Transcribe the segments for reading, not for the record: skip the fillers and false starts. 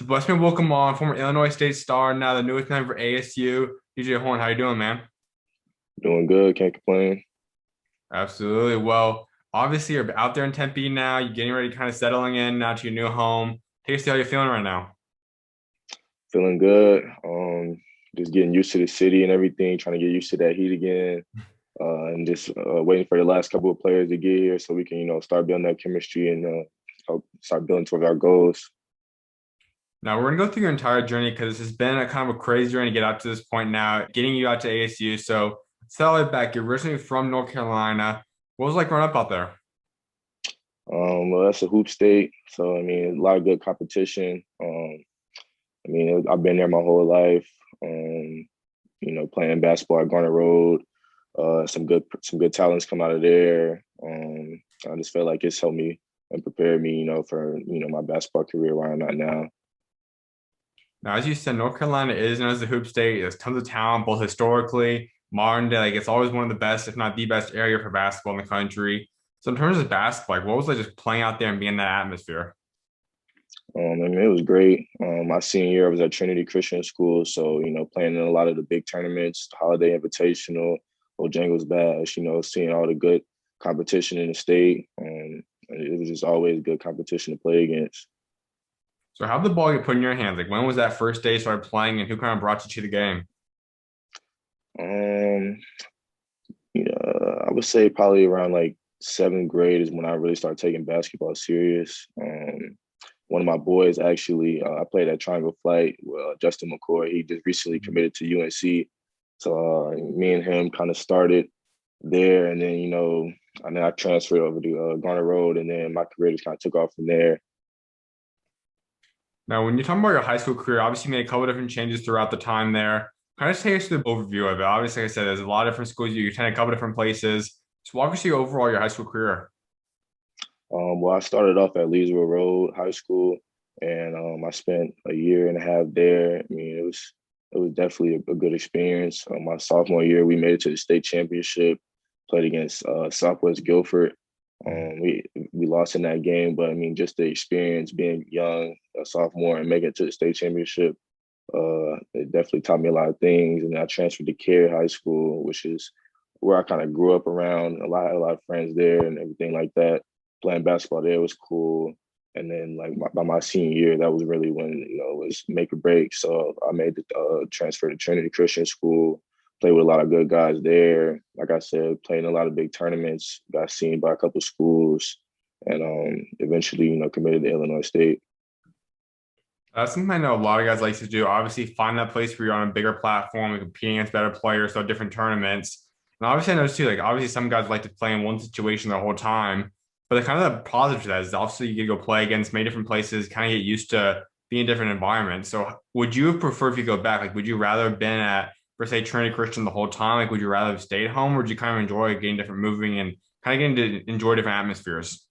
So bless me, welcome on former Illinois State star, now the newest member for ASU, DJ Horne. How you doing, man? Doing good, can't complain. Absolutely. Well, obviously you're out there in Tempe now. You're getting ready, kind of settling in now to your new home. Take us to how you're feeling right now. Feeling good. Just getting used to the city and everything, trying to get used to that heat again. And just waiting for the last couple of players to get here so we can, start building that chemistry and help start building towards our goals. Now we're gonna go through your entire journey because this has been a kind of a crazy journey to get up to this point now, getting you out to ASU. So settle it back. You're originally from North Carolina. What was it like growing up out there? Well, that's a hoop state, so I mean, a lot of good competition. I've been there my whole life. Playing basketball at Garner Road. Some good talents come out of there. I just feel like it's helped me and prepared me, for my basketball career where I'm at now. Now, as you said, North Carolina is known as the hoop state. There's tons of talent, both historically, modern day. Like it's always one of the best, if not the best, area for basketball in the country. So, in terms of basketball, like what was like just playing out there and being in that atmosphere? It was great. My senior year, I was at Trinity Christian School, so playing in a lot of the big tournaments, Holiday Invitational, Bojangles Bash. Seeing all the good competition in the state. It was just always good competition to play against. So, how did the ball get put in your hands? Like, when was that first day you started playing, and who kind of brought you to the game? Um, I would say probably around like seventh grade is when I really started taking basketball serious. One of my boys actually, I played at Triangle Flight with Justin McCoy. He just recently committed to UNC. So me and him kind of started there, and then I transferred over to Garner Road, and then my career just kind of took off from there. Now, when you're talking about your high school career, obviously you made a couple different changes throughout the time there. Kind of just take us through the overview of it. Obviously, like I said, there's a lot of different schools. You attend a couple different places. Just walk us through overall your high school career. Well, I started off at Leesville Road High School, and I spent a year and a half there. I mean, it was definitely a good experience. My sophomore year, we made it to the state championship. Played against Southwest Guilford. We lost in that game, but I mean, just the experience being young, a sophomore, and making it to the state championship, it definitely taught me a lot of things. And I transferred to Cary High School, which is where I kind of grew up around. A lot of friends there and everything like that. Playing basketball there was cool. And then like by my senior year, that was really when it was make or break. So I made the transfer to Trinity Christian School. Played with a lot of good guys there. Like I said, played in a lot of big tournaments. Got seen by a couple of schools, and eventually, committed to Illinois State. That's something I know a lot of guys like to do. Obviously, find that place where you're on a bigger platform and competing against better players, so different tournaments. And obviously, I know too, like obviously some guys like to play in one situation the whole time. But the kind of the positive to that is obviously you get to go play against many different places, kind of get used to being in different environments. So would you have preferred if you go back? Like, would you rather have been at, per se, Trinity Christian the whole time? Like, would you rather have stayed home, or would you kind of enjoy getting different moving and kind of getting to enjoy different atmospheres?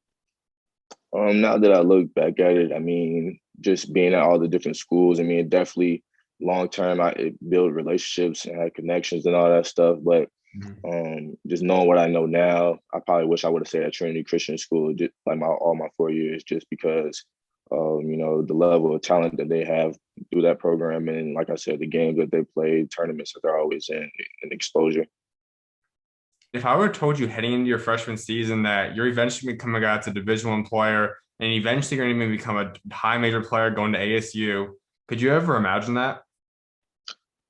Now that I look back at it, I mean, just being at all the different schools, I mean, it definitely long term, it build relationships and had connections and all that stuff. But Mhm. just knowing what I know now, I probably wish I would have stayed at Trinity Christian School, just like all my 4 years, just because, the level of talent that they have through that program, and like I said, the games that they play, tournaments that they're always in, and exposure. If I were told you heading into your freshman season that you're eventually becoming a Division One player and eventually you're going to become a high major player going to ASU, could you ever imagine that?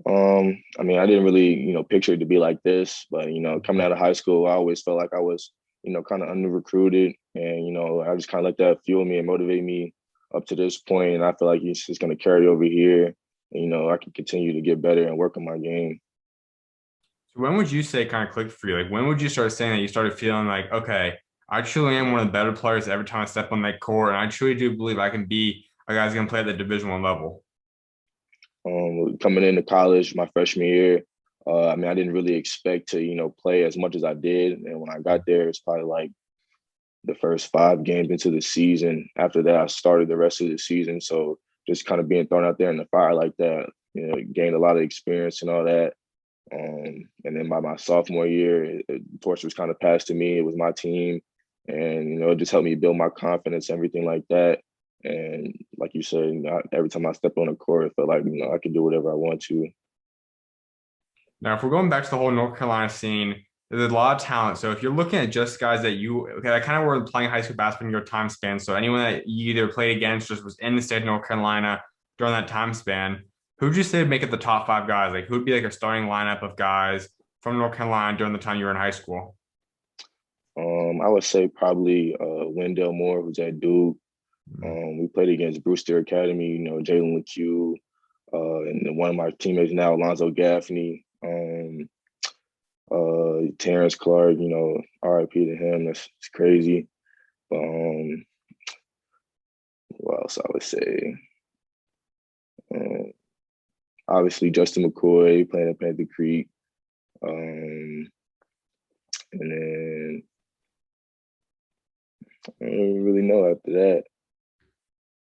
I mean, I didn't really, picture it to be like this, but coming out of high school, I always felt like I was, kind of under recruited, and I just kind of let that fuel me and motivate me up to this point, and I feel like it's just going to carry over here. And, I can continue to get better and work on my game. So when would you say it kind of clicked for you? Like when would you start saying that you started feeling like, okay, I truly am one of the better players every time I step on that court, and I truly do believe I can be a guy who's going to play at the Division One level. Coming into college, my freshman year, I mean, I didn't really expect to, play as much as I did, and when I got there, it's probably like the first 5 games into the season. After that, I started the rest of the season. So just kind of being thrown out there in the fire like that, gained a lot of experience and all that. And then by my sophomore year, the torch was kind of passed to me. It was my team, and it just helped me build my confidence, everything like that. And like you said, every time I step on the court, I feel like I can do whatever I want to. Now, if we're going back to the whole North Carolina scene, there's a lot of talent. So if you're looking at just guys that kind of were playing high school basketball in your time span, so anyone that you either played against or just was in the state of North Carolina during that time span, who would you say would make it the top five guys? Like, who would be like a starting lineup of guys from North Carolina during the time you were in high school? I would say probably Wendell Moore, who's at Duke. We played against Brewster Academy, Jalen LeCue, and then one of my teammates now, Alonzo Gaffney, Terrence Clark, RIP to him. That's crazy. Um, what else I would say? Um, Obviously, Justin McCoy playing at Panther Creek. And then I don't really know after that.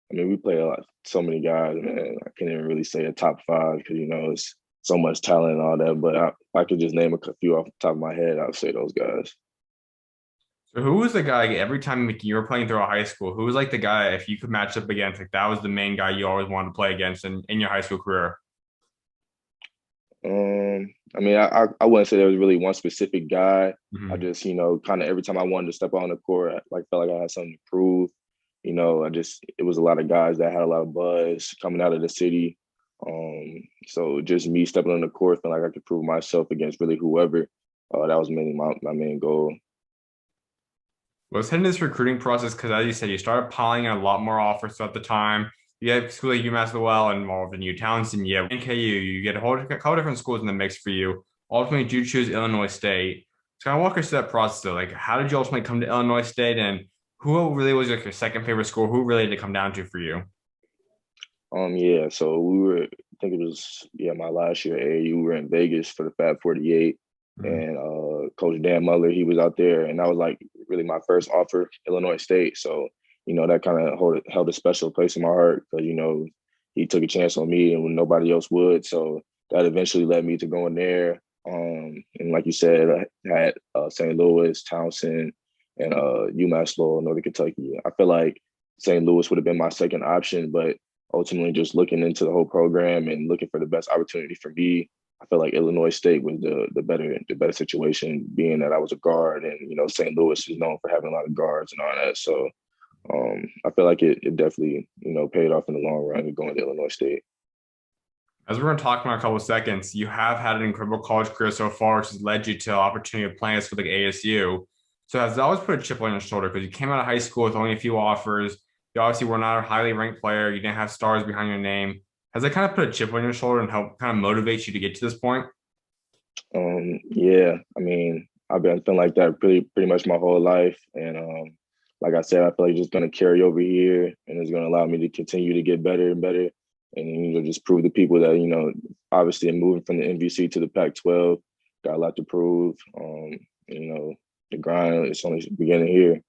I mean, we play so many guys, man. I can't even really say a top five because, it's so much talent and all that. But if I could just name a few off the top of my head, I would say those guys. So who was the guy like, every time like, you were playing through a high school? Who was like the guy if you could match up against? Like that was the main guy you always wanted to play against in your high school career. I mean, I wouldn't say there was really one specific guy. I Mhm. just, kind of every time I wanted to step on the court, I felt like I had something to prove. It was a lot of guys that had a lot of buzz coming out of the city. So just me stepping on the court, feeling like I could prove myself against really whoever. That was mainly my main goal. Let's head into this recruiting process because, as you said, you started piling in a lot more offers throughout the time. You have school like UMass Lowell involved in you, Townsend, you have NKU, you get a couple different schools in the mix for you. Ultimately, did you choose Illinois State? So, kind of walk us through that process, though. Like, how did you ultimately come to Illinois State, and who really was like your second favorite school? Who really did it come down to for you? Yeah, so I think it was, my last year at AAU, we were in Vegas for the Fab 48. Mhm. And Coach Dan Muller, he was out there. And that was like really my first offer, Illinois State. So, that kind of held a special place in my heart because, he took a chance on me and when nobody else would. So that eventually led me to going there. And like you said, I had St. Louis, Townsend, and UMass Lowell, Northern Kentucky. I feel like St. Louis would have been my second option, but ultimately just looking into the whole program and looking for the best opportunity for me, I feel like Illinois State was the better situation, being that I was a guard and St. Louis is known for having a lot of guards and all that. So I feel like it definitely paid off in the long run going to Illinois State. As we're going to talk about in a couple of seconds, you have had an incredible college career so far, which has led you to the opportunity of playing at school like ASU. So has that always put a chip on your shoulder because you came out of high school with only a few offers. You obviously were not a highly ranked player. You didn't have stars behind your name. Has that kind of put a chip on your shoulder and help kind of motivate you to get to this point? Yeah, I mean, I've been feeling like that pretty much my whole life, and like I said, I feel like it's just gonna carry over here, and it's gonna allow me to continue to get better and better, and just prove to people that obviously I'm moving from the MVC to the Pac-12, got a lot to prove. The grind is only beginning here.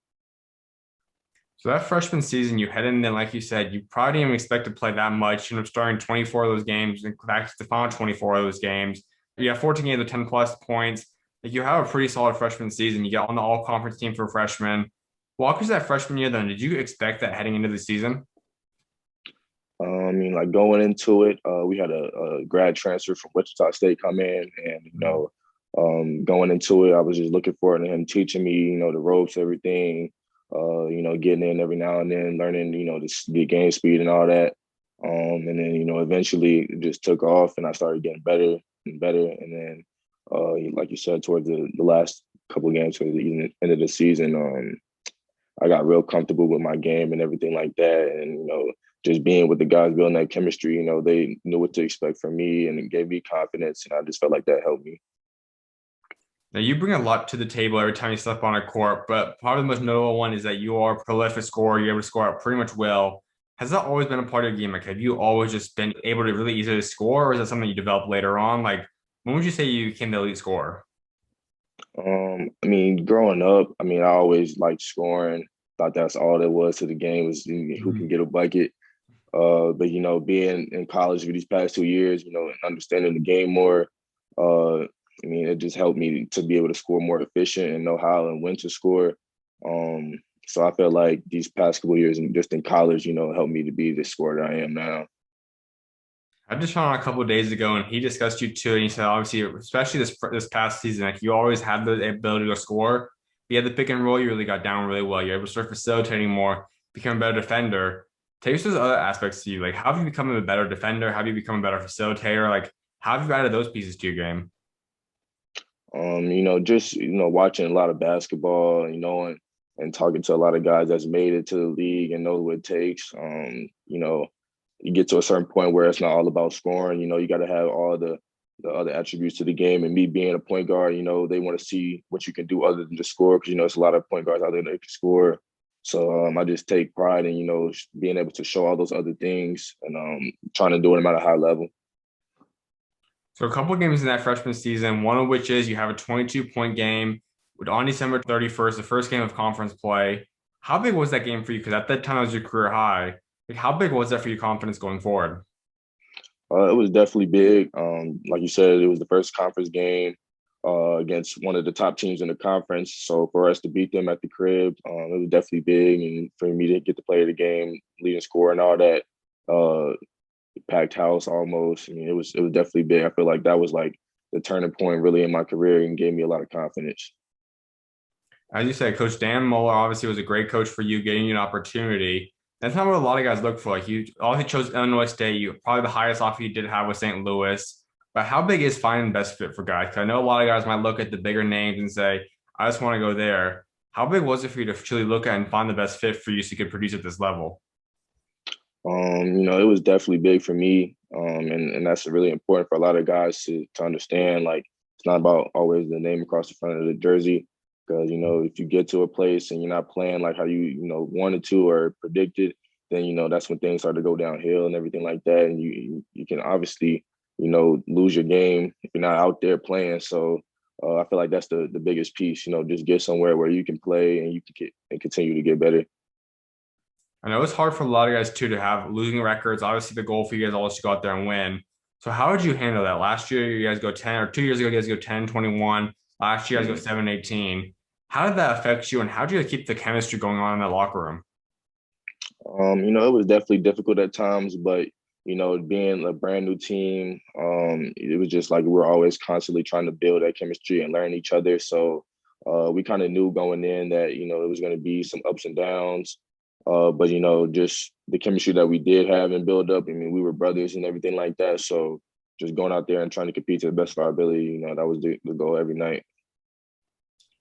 So that freshman season, you head in there, like you said, you probably didn't even expect to play that much. You end up starting 24 of those games, and back to the final 24 of those games. You have 14 games of 10 plus points. Like you have a pretty solid freshman season. You get on the all conference team for freshmen. Walk us through that freshman year then. Did you expect that heading into the season? I mean, like going into it, we had a grad transfer from Wichita State come in, and going into it, I was just looking forward to him teaching me, the ropes, everything. Getting in every now and then, learning, the game speed and all that. And then, eventually it just took off, and I started getting better and better. And then, like you said, towards the last couple of games, towards the end of the season, I got real comfortable with my game and everything like that. And, just being with the guys building that chemistry, they knew what to expect from me and it gave me confidence. And I just felt like that helped me. Now you bring a lot to the table every time you step on a court, but probably the most notable one is that you are a prolific scorer. You're able to score out pretty much well. Has that always been a part of your game? Like, have you always just been able to really easily score, or is that something you developed later on? Like, when would you say you became the elite scorer? I mean, growing up, I mean, I always liked scoring. Thought that's all there was to the game was who can Mhm. get a bucket. But being in college for these past 2 years, and understanding the game more, I mean, it just helped me to be able to score more efficient and know how and when to score. So I feel like these past couple years and just in college, helped me to be the scorer that I am now. I just saw him a couple of days ago, and he discussed you too. And he said, obviously, especially this past season, like you always had the ability to score. You had the pick and roll, you really got down really well. You're able to start facilitating more, become a better defender. Take us to those other aspects to you. Like, how have you become a better defender? How have you become a better facilitator? Like, how have you added those pieces to your game? Just watching a lot of basketball, and talking to a lot of guys that's made it to the league and know what it takes. You get to a certain point where it's not all about scoring. You got to have all the other attributes to the game. And me being a point guard, they want to see what you can do other than just score, because it's a lot of point guards out there that can score. So I just take pride in being able to show all those other things and trying to do them at a high level. So a couple of games in that freshman season, one of which is you have a 22-point game on December 31st, the first game of conference play. How big was that game for you? Because at that time, it was your career high. Like, how big was that for your confidence going forward? It was definitely big. Like you said, it was the first conference game against one of the top teams in the conference. So for us to beat them at the crib, it was definitely big. And for me to get to play the game, leading score and all that, uh, packed house almost. I mean, it was definitely big. I feel like that was like the turning point really in my career and gave me a lot of confidence. As you said, Coach Dan Muller obviously was a great coach for you, getting you an opportunity. That's not what a lot of guys look for. Like you obviously chose Illinois State. You probably the highest offer you did have was St. Louis. But how big is finding the best fit for guys? 'Cause I know a lot of guys might look at the bigger names and say, I just want to go there. How big was it for you to truly look at and find the best fit for you so you could produce at this level? It was definitely big for me. And that's really important for a lot of guys to understand. Like, it's not about always the name across the front of the jersey. Because, if you get to a place and you're not playing like how wanted to or predicted, then, that's when things start to go downhill and everything like that. And you can obviously, lose your game if you're not out there playing. So I feel like that's the biggest piece, just get somewhere where you can play and you can get and continue to get better. I know it's hard for a lot of guys too to have losing records. Obviously, the goal for you guys is always to go out there and win. So how would you handle that? Last year, you guys go 10, or 2 years ago, you guys go 10-21. Last year, you guys go 7-18. How did that affect you, and how did you keep the chemistry going on in that locker room? It was definitely difficult at times, but being a brand new team, it was just like we were always constantly trying to build that chemistry and learn each other. So we kind of knew going in that it was going to be some ups and downs, but just the chemistry that we did have and build up. I mean, we were brothers and everything like that. So just going out there and trying to compete to the best of our ability, that was the goal every night.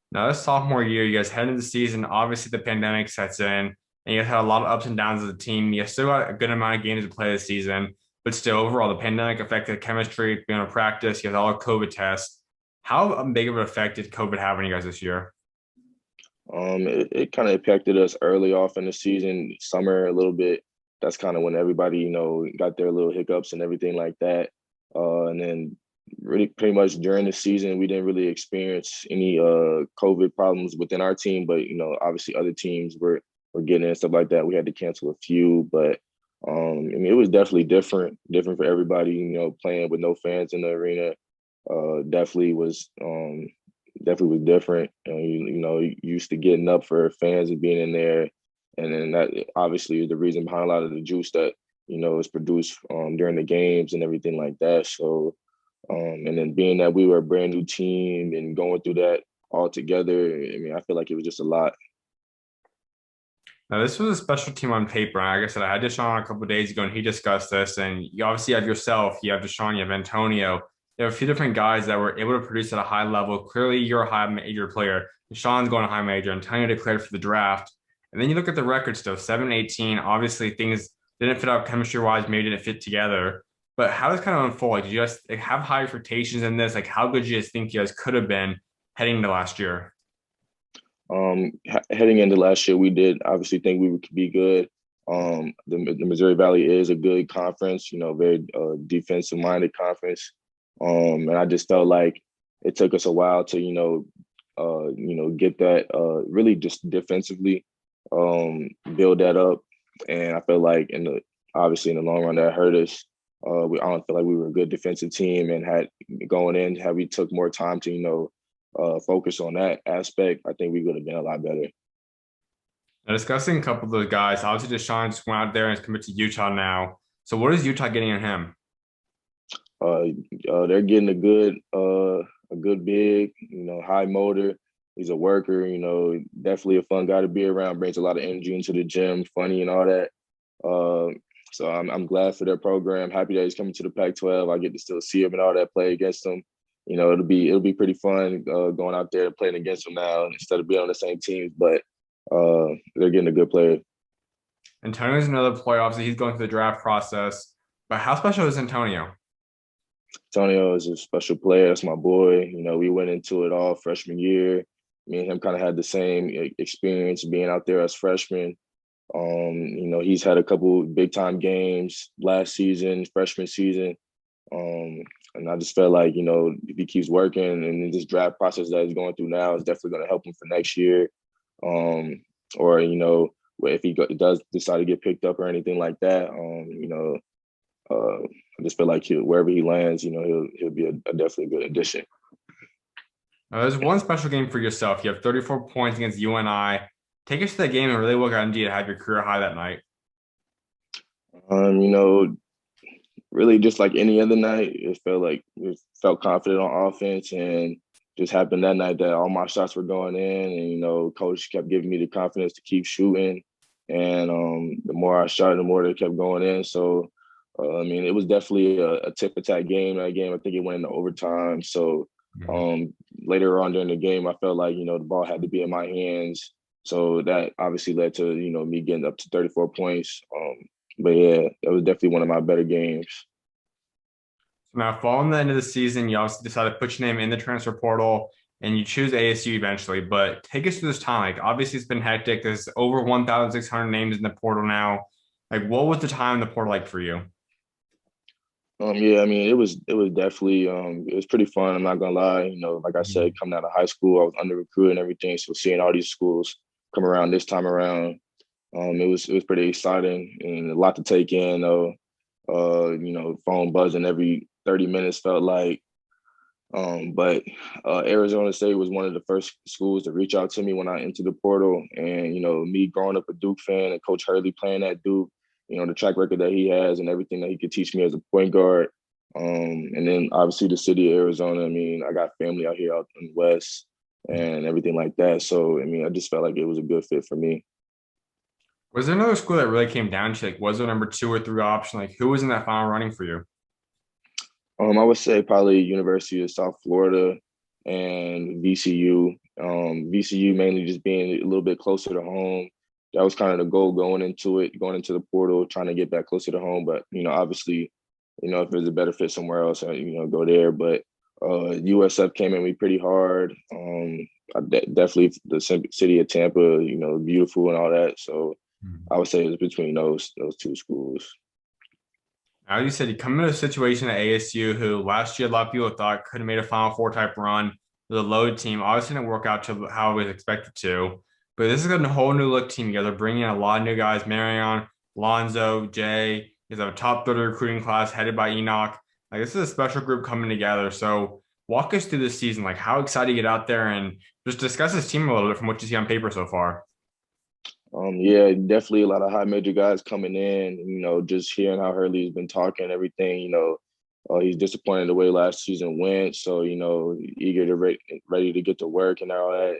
Now, this sophomore year, you guys head into the season. Obviously, the pandemic sets in, and you guys had a lot of ups and downs as a team. You still got a good amount of games to play this season, but still, overall, the pandemic affected chemistry, being able to practice. You guys all had COVID tests. How big of an effect did COVID have on you guys this year? It kind of impacted us early off in the season, summer a little bit. That's kind of when everybody, got their little hiccups and everything like that. And then really pretty much during the season, we didn't really experience any COVID problems within our team, but obviously other teams were getting it and stuff like that. We had to cancel a few, but I mean, it was definitely different for everybody. Playing with no fans in the arena definitely was different. You used to getting up for fans and being in there, and then that obviously is the reason behind a lot of the juice that is produced during the games and everything like that. So, and then being that we were a brand new team and going through that all together, I mean, I feel like it was just a lot. Now, this was a special team on paper. And like I said, I had Deshaun a couple of days ago, and he discussed this. And you obviously have yourself, you have Deshaun, you have Antonio. You have a few different guys that were able to produce at a high level. Clearly, you're a high major player. Deshaun's going to high major. Antonio declared for the draft. And then you look at the record still, 7-18. Obviously, things didn't fit out chemistry wise, maybe didn't fit together. But how does kind of unfold? Like, did you guys have high expectations in this? Like, how good do you guys think you guys could have been heading into last year? Heading into last year, we did obviously think we could be good. The Missouri Valley is a good conference, very defensive minded conference. And I just felt like it took us a while to, get that really just defensively build that up. And I feel like obviously in the long run that hurt us. I don't feel like we were a good defensive team and had we took more time to, focus on that aspect, I think we would have been a lot better. Now, discussing a couple of those guys, obviously Dusan just went out there and is committed to Utah now. So what is Utah getting in him? Uh, they're getting a good big, high motor. He's a worker, definitely a fun guy to be around. Brings a lot of energy into the gym, funny and all that. Uh, so I'm glad for their program. Happy that he's coming to the Pac-12. I get to still see him and all that, play against him. It'll be pretty fun going out there and playing against him now instead of being on the same teams. But they're getting a good player. Antonio's another player. Obviously, he's going through the draft process. But how special is Antonio? Antonio is a special player. That's my boy. We went into it all freshman year. Me and him kind of had the same experience being out there as freshmen. He's had a couple big time games last season, freshman season. And I just felt like, if he keeps working and in this draft process that he's going through now is definitely going to help him for next year. Or, if he does decide to get picked up or anything like that, I just feel like wherever he lands, he'll be a definitely good addition. Now, there's one special game for yourself. You have 34 points against UNI. Take us to the game and really look at MD to have your career high that night. Um, you know, Really just like any other night, it felt confident on offense and just happened that night that all my shots were going in and, coach kept giving me the confidence to keep shooting. And the more I shot, the more they kept going in. So, it was definitely a tip attack game. That game, I think it went into overtime. So later on during the game, I felt like, the ball had to be in my hands. So that obviously led to, me getting up to 34 points. But yeah, that was definitely one of my better games. So now, following the end of the season, you obviously decided to put your name in the transfer portal and you choose ASU eventually. But take us through this time. Like, obviously, it's been hectic. There's over 1,600 names in the portal now. Like, what was the time in the portal like for you? Yeah, it was definitely it was pretty fun. I'm not gonna lie. Like I said, coming out of high school, I was under recruited and everything. So seeing all these schools come around this time around, it was pretty exciting and a lot to take in. Though, phone buzzing every 30 minutes felt like. But Arizona State was one of the first schools to reach out to me when I entered the portal. And, me growing up a Duke fan and Coach Hurley playing at Duke, the track record that he has and everything that he could teach me as a point guard. And then obviously the city of Arizona. I got family out here out in the West and everything like that. So, I just felt like it was a good fit for me. Was there another school that really came down to like, was there number two or three option? Like, who was in that final running for you? I would say probably University of South Florida and VCU. VCU mainly just being a little bit closer to home. That was kind of the goal going into it, going into the portal, trying to get back closer to home. But obviously, if there's a better fit somewhere else, go there. But USF came at me pretty hard. Definitely the city of Tampa, beautiful and all that. So I would say it's between those two schools. Now, you said you come into a situation at ASU who last year a lot of people thought could have made a Final Four type run with a load team. Obviously, didn't work out to how it was expected to. But this is a whole new look team together, bringing in a lot of new guys: Marion, Lonzo, Jay. Is a top 30 recruiting class headed by Enoch. Like, this is a special group coming together. So walk us through this season. Like, how excited you get out there and just discuss this team a little bit from what you see on paper so far. Yeah, definitely a lot of high major guys coming in. Just hearing how Hurley's been talking and everything. He's disappointed the way last season went. So eager to ready to get to work and all that.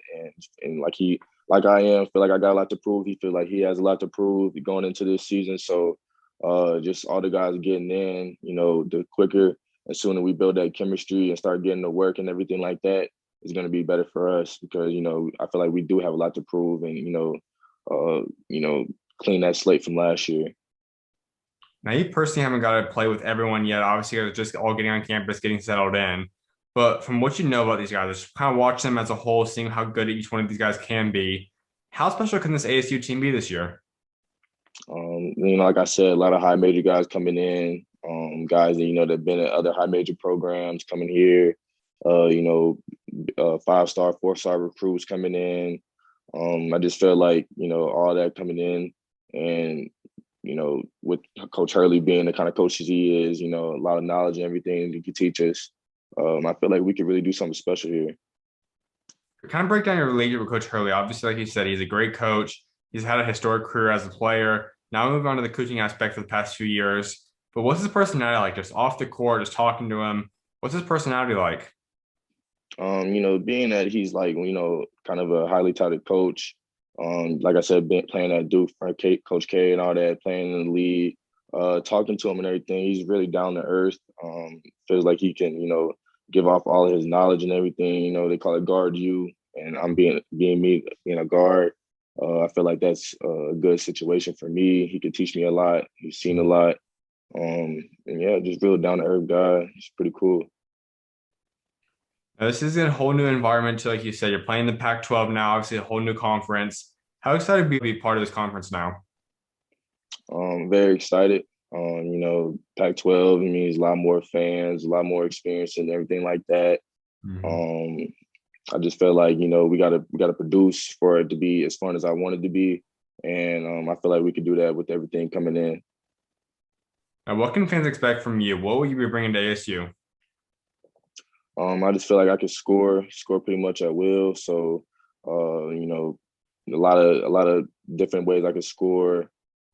And like I am, feel like I got a lot to prove. He feel like he has a lot to prove going into this season. So just all the guys getting in. The quicker and sooner we build that chemistry and start getting to work and everything like that is going to be better for us because I feel like we do have a lot to prove and uh, you know, clean that slate from last year. Now, you personally haven't got to play with everyone yet. Obviously, you're just all getting on campus, getting settled in. But from what you know about these guys, just kind of watch them as a whole, seeing how good each one of these guys can be. How special can this ASU team be this year? Like I said, a lot of high major guys coming in, guys that that've been at other high major programs coming here. 5-star, 4-star recruits coming in. I just felt like all that coming in, and with Coach Hurley being the kind of coach he is, a lot of knowledge and everything he could teach us. I feel like we could really do something special here. Kind of break down your relationship with Coach Hurley. Obviously, like you said, he's a great coach. He's had a historic career as a player. Now moving on to the coaching aspect for the past few years. But what's his personality like? Just off the court, just talking to him. What's his personality like? Being that he's like, kind of a highly touted coach. Like I said, been playing at Duke for Coach K and all that, playing in the league, talking to him and everything. He's really down to earth. Feels like he can, give off all of his knowledge and everything. They call it guard you, and I'm being me, being a guard. I feel like that's a good situation for me. He could teach me a lot. He's seen a lot. And yeah, just real down to earth guy. He's pretty cool. Now, this is a whole new environment too, like you said. You're playing the Pac-12 now, obviously a whole new conference. How excited are you to be part of this conference now? Very excited. Pac-12 means a lot more fans, a lot more experience, and everything like that. Mhm. Um, I just felt like we gotta produce for it to be as fun as I want it to be, and I feel like we could do that with everything coming in. Now, what can fans expect from you? What will you be bringing to ASU? I just feel like I could score pretty much at will. So, a lot of different ways I could score. I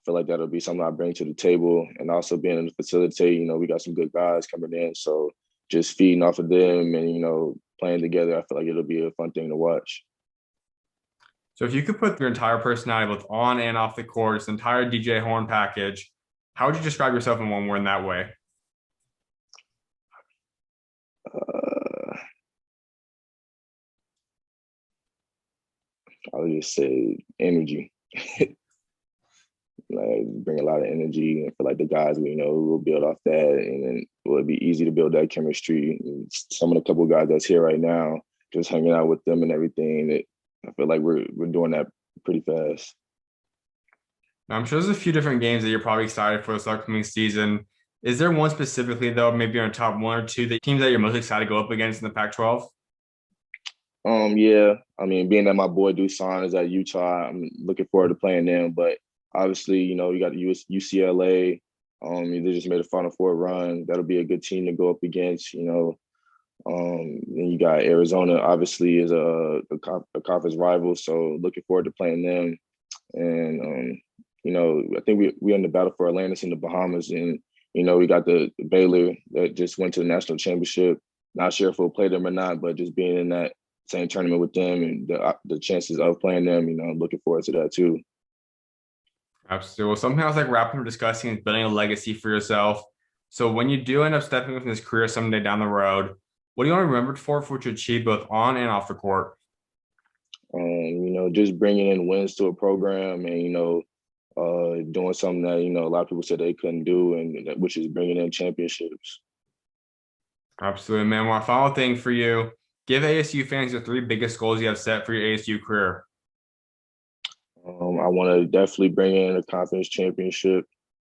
feel like that'll be something I bring to the table, and also being in the facility. We got some good guys coming in, so just feeding off of them and playing together. I feel like it'll be a fun thing to watch. So, if you could put your entire personality, both on and off the court, this entire DJ Horne package, how would you describe yourself in one word in that way? Uh, I would just say energy. Like bring a lot of energy, and feel like the guys we will build off that, and then it would be easy to build that chemistry. And some of the couple of guys that's here right now, just hanging out with them and everything, that I feel like we're doing that pretty fast. Now, I'm sure there's a few different games that you're probably excited for this upcoming season. Is there one specifically, though, maybe on top one or two, the teams that you're most excited to go up against in the Pac-12? Yeah, I mean, being that my boy Dusan is at Utah, I'm looking forward to playing them. But obviously, you got UCLA. They just made a Final Four run. That'll be a good team to go up against. Then you got Arizona, obviously, is a conference rival. So looking forward to playing them. And I think we in the battle for Atlantis in the Bahamas, and we got the Baylor that just went to the national championship. Not sure if we'll play them or not, but just being in that same tournament with them and the chances of playing them, I'm looking forward to that too. Absolutely. Well, something else like wrapping up discussing is building a legacy for yourself. So when you do end up stepping within this career someday down the road, what do you want to be remembered for what you achieved both on and off the court? Just bringing in wins to a program, and doing something that a lot of people said they couldn't do, and which is bringing in championships. Absolutely, man. Well, final thing for you, give ASU fans the three biggest goals you have set for your ASU career. I want to definitely bring in a conference championship.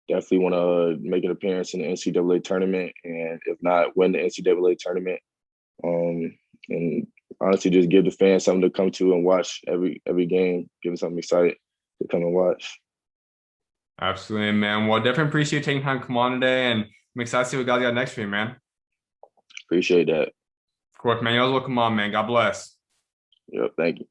Definitely want to make an appearance in the NCAA tournament, and if not, win the NCAA tournament. And honestly, just give the fans something to come to and watch every game. Give them something excited to come and watch. Absolutely, man. Well, definitely appreciate you taking time to come on today, and I'm excited to see what guys got next for you, man. Appreciate that. Of course, man. You always welcome on, man. God bless. Yep. Thank you.